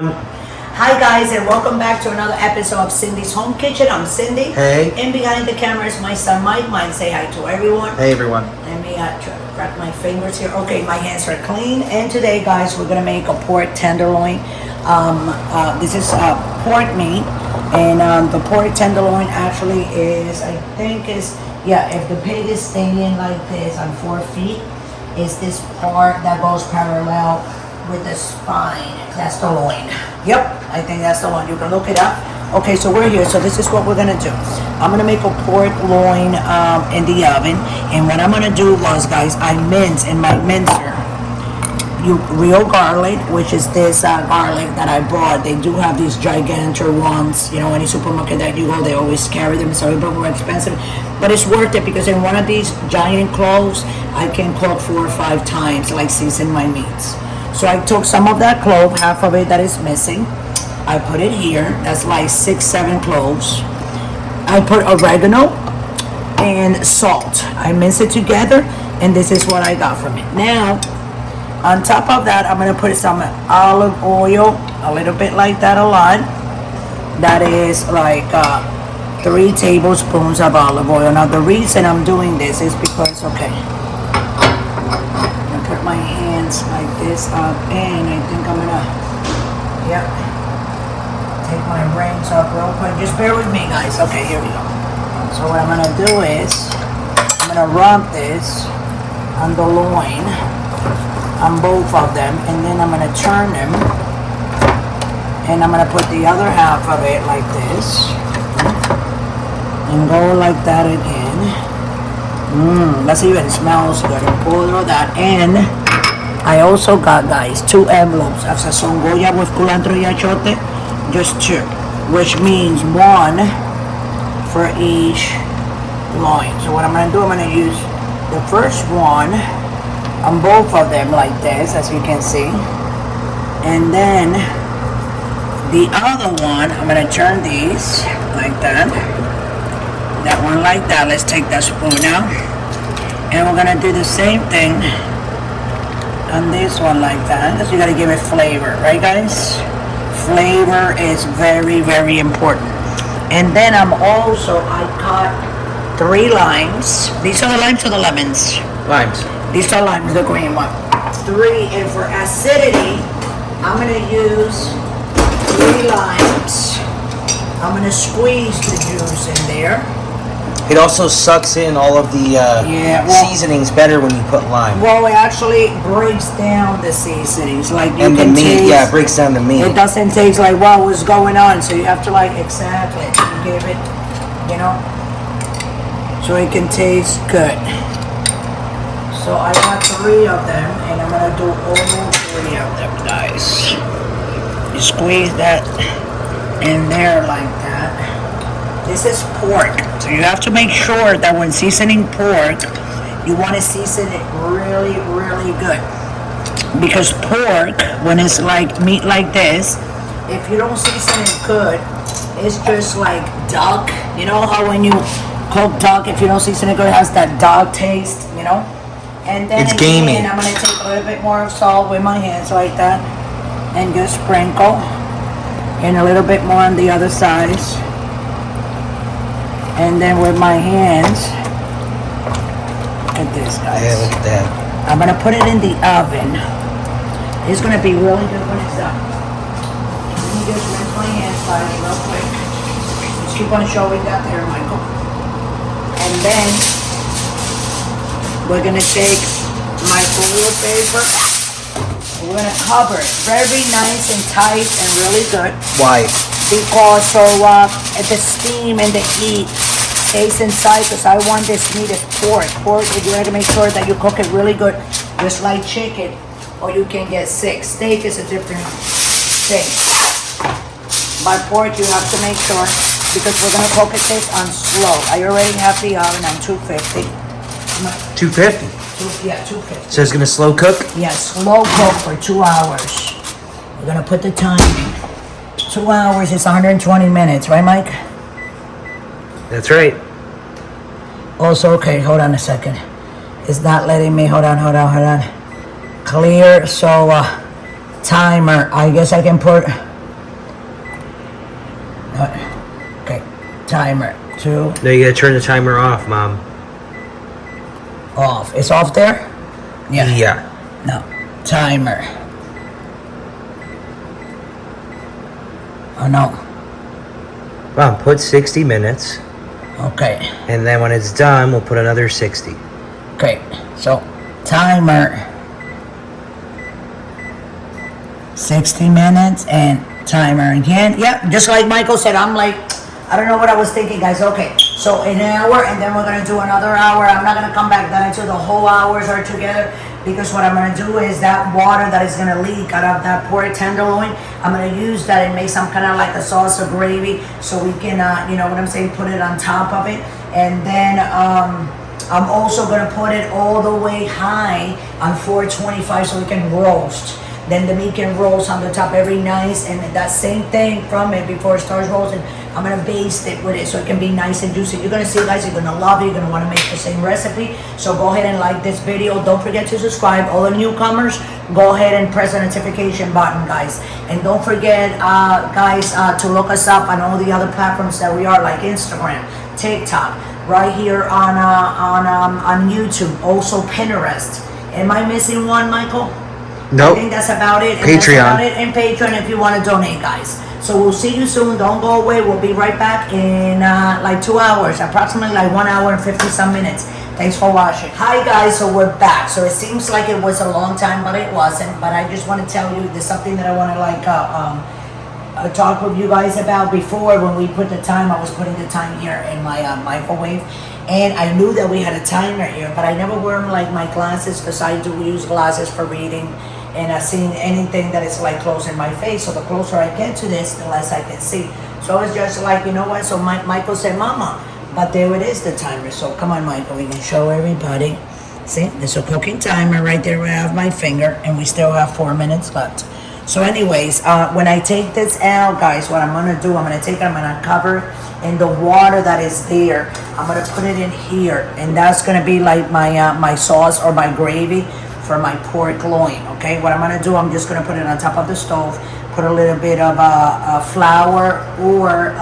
Hi guys, and welcome back to another episode of Cindy's Home Kitchen. I'm Cindy. Hey. And behind the camera is my son Mike. Mike, say hi to everyone. Hey everyone. Let me crack my fingers here. Okay, my hands are clean. And today, guys, we're gonna make a pork tenderloin. This is pork meat, and the pork tenderloin actually is, I think is, yeah, if the pig is staying like this on 4 feet, is this part that goes parallel with the spine. That's the loin. Yep, I think that's the one. You can look it up. Okay, so we're here. So this is what we're gonna do. I'm gonna make a pork loin in the oven, and what I'm gonna do was, guys, I mince in my mincer real garlic, which is this garlic that I bought. They do have these gigantic ones. You know, any supermarket that you go, they always carry them. It's a little bit more expensive, but it's worth it because in one of these giant cloves, I can cook 4 or 5 times, like season my meats. So I took some of that clove, half of it that is missing. I put it here. That's like 6, 7 cloves. I put oregano and salt. I mix it together, and this is what I got from it. Now, on top of that, I'm gonna put some olive oil, a little bit like that, a lot. That is like 3 tablespoons of olive oil. Now, the reason I'm doing this is because, okay, put my hands like this up, and I think I'm gonna, yep, take my reins up real quick. Just bear with me, guys. Okay, here we go. So what I'm gonna do is, I'm gonna rub this on the loin, on both of them, and then I'm gonna turn them, and I'm gonna put the other half of it like this, and go like that again. That even smells good. And pull all that. And I also got, guys, 2 envelopes of Sazon Goya with Culantro and Achiote. Just 2, which means 1 for each loin. So what I'm gonna do, I'm gonna use the first one on both of them like this, as you can see. And then the other one, I'm gonna turn these like that. That one like that. Let's take that spoon out, and we're gonna do the same thing on this one like that, because you gotta give it flavor, right, guys? Flavor is very, very important. And then I cut 3 limes. These are the limes or the lemons? Limes. These are limes, the green one. 3, and for acidity, I'm gonna use 3 limes. I'm gonna squeeze the juice in there. It also sucks in all of the seasonings better when you put lime. Well, it actually breaks down the seasonings. Like you and the can meat, taste, yeah, it breaks down the meat. It doesn't taste like, wow, what's going on? So you have to, like, exactly give it, you know, so it can taste good. So I got 3 of them, and I'm gonna do all 3 of them, guys. You squeeze that in there like that. This is pork, so you have to make sure that when seasoning pork, you want to season it really, really good. Because pork, when it's like meat like this, if you don't season it good, it's just like duck. You know how when you cook duck, if you don't season it good, it has that duck taste, you know? And then it's gamey. I'm going to take a little bit more of salt with my hands like that, and just sprinkle, and a little bit more on the other side. And then with my hands, look at this, guys. Yeah, look at that. I'm gonna put it in the oven. It's gonna be really good when it's done. Let me just rinse my hands, guys, real quick. Just keep on showing that there, Michael. And then we're gonna take my foil paper. We're gonna cover it very nice and tight and really good. Why? Because so the steam and the heat stays inside, because I want this meat as pork. Pork, you have to make sure that you cook it really good, just like chicken, or you can get sick. Steak is a different thing. But pork, you have to make sure, because we're gonna cook this on slow. I already have the oven on 250. 250. Yeah, 250. So it's gonna slow cook? Yeah, slow cook for 2 hours. We're gonna put the time in. 2 hours is 120 minutes, right, Mike? That's right. Also, okay, hold on a second. It's not letting me, hold on. Clear, so timer, I guess I can put Timer 2. No, you gotta turn the timer off, Mom. Off. It's off there? Yeah. No. Timer. Oh no. Mom, put 60 minutes. Okay. And then when it's done, we'll put another 60. Okay. So, timer. 60 minutes and timer again. Yeah, just like Michael said, I'm like, I don't know what I was thinking, guys. Okay, so an hour, and then we're gonna do another hour. I'm not gonna come back then until the whole hours are together, because what I'm gonna do is that water that is gonna leak out of that pork tenderloin, I'm gonna use that and make some kind of like a sauce or gravy, so we can, you know what I'm saying, put it on top of it, and then I'm also gonna put it all the way high on 425 so we can roast. Then the meat can roast on the top very nice, and that same thing from it before it starts roasting, I'm gonna baste it with it so it can be nice and juicy. You're gonna see, guys, you're gonna love it. You're gonna wanna make the same recipe. So go ahead and like this video. Don't forget to subscribe. All the newcomers, go ahead and press the notification button, guys. And don't forget, guys, to look us up on all the other platforms that we are, like Instagram, TikTok, right here on YouTube, also Pinterest. Am I missing one, Michael? Nope. I think that's about it. And Patreon. that's about it. And Patreon if you want to donate, guys. So we'll see you soon. Don't go away. We'll be right back in like 2 hours, approximately like 1 hour and 50 some minutes. Thanks for watching. Hi guys, so we're back. So it seems like it was a long time, but it wasn't. But I just want to tell you, there's something that I want to like talk with you guys about. Before, when we put the time, I was putting the time here in my microwave. And I knew that we had a timer here, but I never wear like my glasses, because I do use glasses for reading. And I've seen anything that is like close in my face, so the closer I get to this, the less I can see. So it's just like, you know what, so Michael said, Mama, but there it is, the timer. So come on, Michael, we can show everybody. See, there's a cooking timer right there where I have my finger, and we still have 4 minutes left. So anyways, when I take this out, guys, what I'm gonna do, I'm gonna take it, I'm gonna cover it, and the water that is there, I'm gonna put it in here, and that's gonna be like my my sauce or my gravy for my pork loin. Okay, what I'm gonna do, I'm just gonna put it on top of the stove, put a little bit of flour or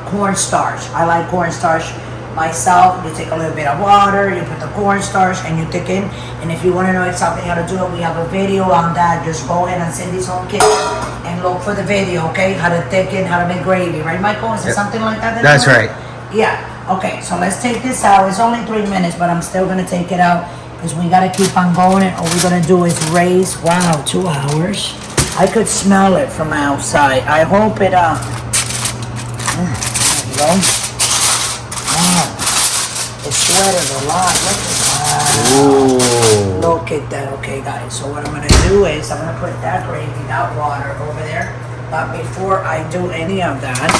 cornstarch. I like cornstarch myself. You take a little bit of water, you put the cornstarch, and you thicken. And if you want to know exactly how to do it, we have a video on that. Just go ahead and Cindy's Home Kitchen and look for the video, okay? How to thicken, how to make gravy, right, Michael? Is it something like that? That's right. Yeah. Okay, so let's take this out. It's only 3 minutes, but I'm still gonna take it out, because we gotta keep on going. And all we're gonna do is raise. Wow, 2 hours. I could smell it from outside. I hope it there you go. Wow, it sweated a lot. Look at that. Ooh. Look at that. Okay, guys, so what I'm gonna do is I'm gonna put that gravy, that water over there. But before I do any of that,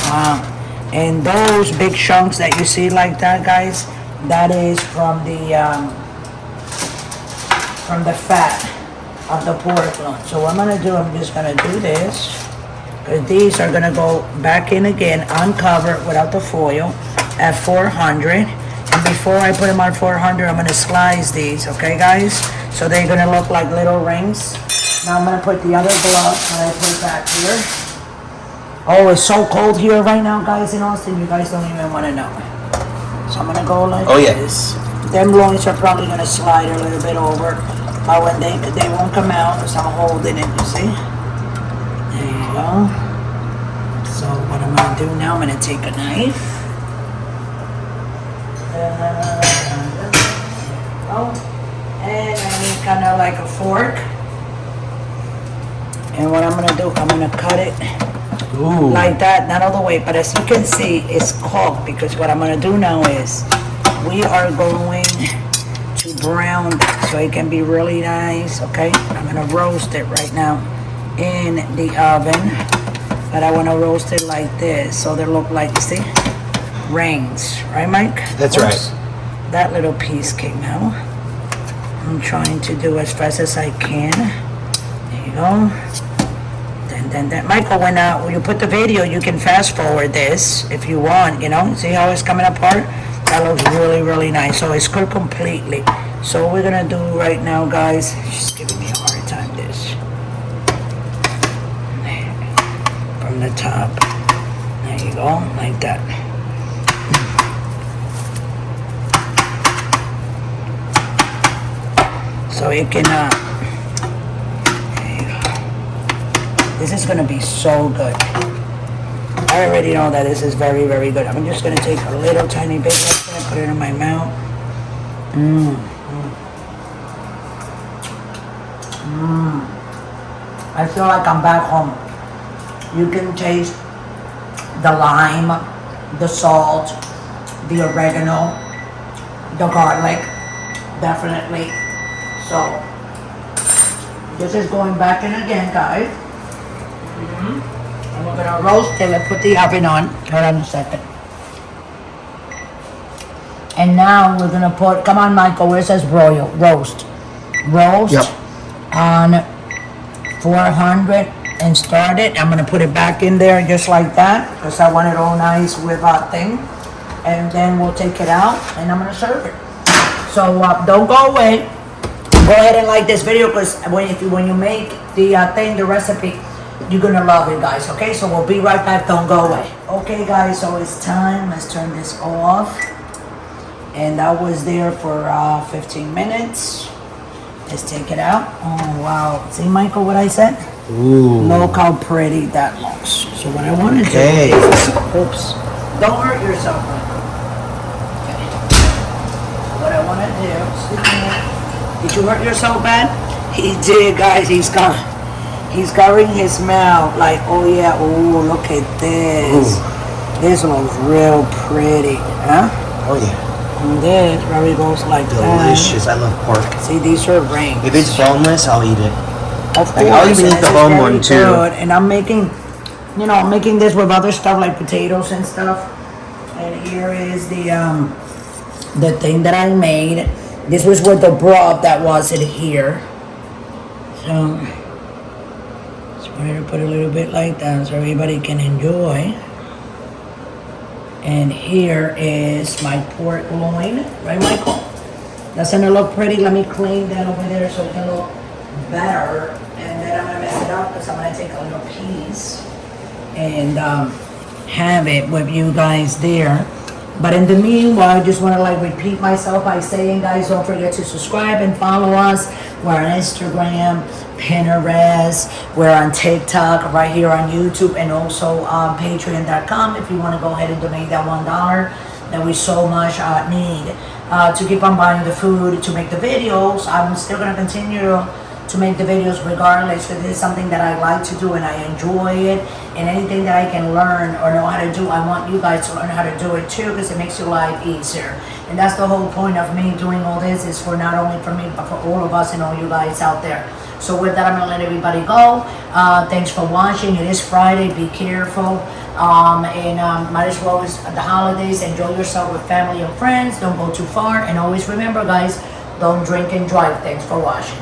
and those big chunks that you see like that, guys, that is from the fat of the pork loin. So what I'm gonna do, I'm just gonna do this, because these are gonna go back in again, uncovered without the foil, at 400. And before I put them on 400, I'm gonna slice these, okay, guys? So they're gonna look like little rings. Now I'm gonna put the other glove that I put back here. Oh, it's so cold here right now, guys, in Austin. You guys don't even want to know. So I'm gonna go like this. Them loins are probably gonna slide a little bit over, but when they won't come out, because I'm holding it. You see? There you go. So what I'm gonna do now, I'm gonna take a knife. And I need kind of like a fork. And what I'm gonna do, I'm gonna cut it. Ooh. Like that, not all the way, but as you can see, it's cooked, because what I'm gonna do now is we are going to brown it so it can be really nice, okay? I'm gonna roast it right now in the oven, but I wanna roast it like this, so they look like, you see, rings, right, Mike? That's right. That little piece came out. I'm trying to do as fast as I can. There you go. Then Michael, when you put the video, you can fast forward this if you want, you know. See how it's coming apart? That looks really, really nice. So it's cooked completely. So what we're gonna do right now, guys, she's giving me a hard time, this. From the top. There you go, like that. So it can, this is gonna be so good. I already know that this is very, very good. I'm just gonna take a little tiny bit, I'm gonna put it in my mouth. I feel like I'm back home. You can taste the lime, the salt, the oregano, the garlic, definitely. So, this is going back in again, guys. And we're gonna roast till I put the oven on. Hold on a second. And now we're gonna put, come on Michael, where it says broil, roast. Roast Yep. on 400 and start it. I'm gonna put it back in there just like that because I want it all nice with a thing. And then we'll take it out and I'm gonna serve it. So don't go away. Go ahead and like this video because when you make the thing, the recipe, you're gonna love it, guys. Okay, so we'll be right back. Don't go away. Okay, guys, so it's time. Let's turn this off. And that was there for 15 minutes. Let's take it out. Oh, wow. See, Michael, what I said? Ooh. Look how pretty that looks. So what I want to do Okay. is, oops, don't hurt yourself, Michael. Okay. What I want to do, did you hurt yourself bad? He did, guys. He's covering his mouth like, oh yeah, oh, look at this. Ooh. This looks real pretty, huh? Oh yeah. And this probably goes like Delicious. I love pork. that. See, these are rings. If it's boneless, I'll eat it. Of Like, I'll course, even eat and the this bone is one, very too. good. And I'm making, I'm making this with other stuff like potatoes and stuff. And here is the thing that I made. This was with the broth that was in here. So, try to put a little bit like that so everybody can enjoy. And here is my pork loin, right, Michael? Doesn't it look pretty? Let me clean that over there so it can look better. And then I'm gonna mess it up because I'm gonna take a little piece and have it with you guys there. But in the meanwhile, I just want to like repeat myself by saying, guys, don't forget to subscribe and follow us. We're on Instagram, Pinterest, we're on TikTok, right here on YouTube, and also on Patreon.com if you want to go ahead and donate that $1 that we so much need to keep on buying the food, to make the videos. I'm still going to continue to make the videos regardless, because this is something that I like to do and I enjoy it. And anything that I can learn or know how to do, I want you guys to learn how to do it too, because it makes your life easier. And that's the whole point of me doing all this, is for not only for me but for all of us and all you guys out there. So with that, I'm gonna let everybody go. Thanks for watching. It is Friday. Be careful. Might as well, as the holidays, enjoy yourself with family and friends. Don't go too far, and always remember, guys, don't drink and drive. Thanks for watching.